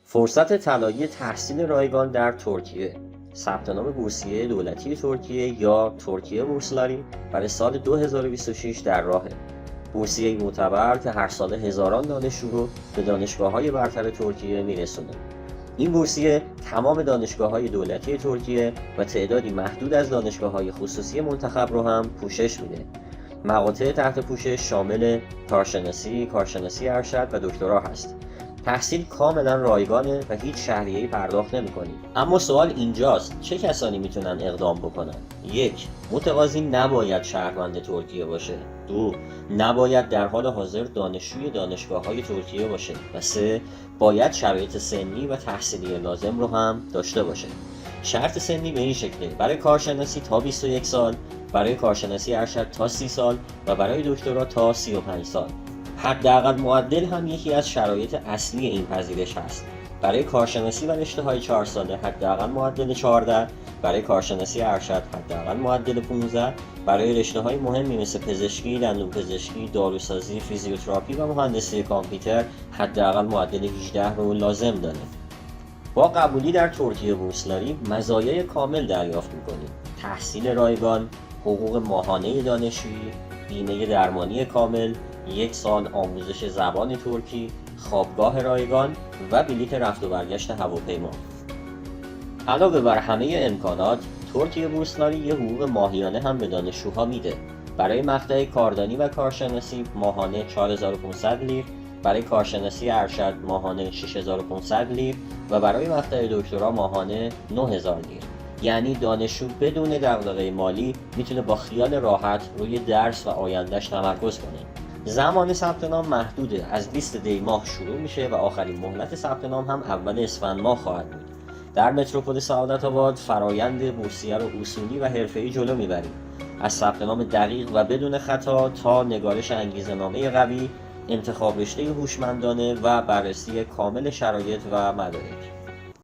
فرصت طلایی تحصیل رایگان در ترکیه. ثبت نام بورسیه دولتی ترکیه یا ترکیه بورسلاری برای سال 2026 در راهه. بورسیه معتبر که هر سال هزاران دانشجو رو به دانشگاه‌های برتر ترکیه میرسونه. این بورسیه تمام دانشگاه‌های دولتی ترکیه و تعدادی محدود از دانشگاه‌های خصوصی منتخب رو هم پوشش میده. مقاطع تحت پوشش شامل کارشناسی ارشد و دکترا هست. تحصیل کاملا رایگانه و هیچ شهریه‌ای پرداخت نمی‌کنید. اما سوال اینجاست چه کسانی میتونن اقدام بکنن؟ 1. متقاضی نباید شهروند ترکیه باشه. 2. نباید در حال حاضر دانشجوی دانشگاه‌های ترکیه باشه. و 3. باید شرایط سنی و تحصیلی لازم رو هم داشته باشه. شرط سنی به این شکله: برای کارشناسی تا 21 سال، برای کارشناسی ارشد تا 30 سال و برای دکترا تا 35 سال. حداقل معدل هم یکی از شرایط اصلی این پذیرش هست. برای کارشناسی و رشته‌های 4 ساله حداقل معدل 14، برای کارشناسی ارشد حداقل معدل 15، برای رشته‌های مهمی مثل پزشکی، دندونپزشکی، داروسازی، فیزیوتراپی و مهندسی کامپیوتر حداقل معدل 18 رو لازم داره. با قبولی در ترکیه بورسلاری مزایای کامل دریافت می‌کنید: تحصیل رایگان، حقوق ماهانه دانشجویی، بیمه درمانی کامل، 1 سال آموزش زبان ترکی، خوابگاه رایگان و بلیط رفت و برگشت هواپیما. علاوه بر همه امکانات، ترکیه بورسلاری یه حقوق ماهیانه هم به دانشجوها میده. برای مقطع کاردانی و کارشناسی ماهانه 4500 لیر، برای کارشناسی ارشد ماهانه 6500 لیر و برای مقطع دکترا ماهانه 9000 لیر. یعنی دانشجو بدون دغدغه مالی میتونه با خیال راحت روی درس و آیندهش تمرکز کنه. زمان ثبت نام محدوده، از 20 دی ماه شروع میشه و آخرین مهلت ثبت نام هم اول اسفند ماه خواهد بود. در متروپول سعادت آباد فرایند بورسیه رو اصولی و حرفه‌ای جلو میبریم، از ثبت نام دقیق و بدون خطا تا نگارش انگیزه‌نامه قوی، انتخاب رشته هوشمندانه و بررسی کامل شرایط و مدارک.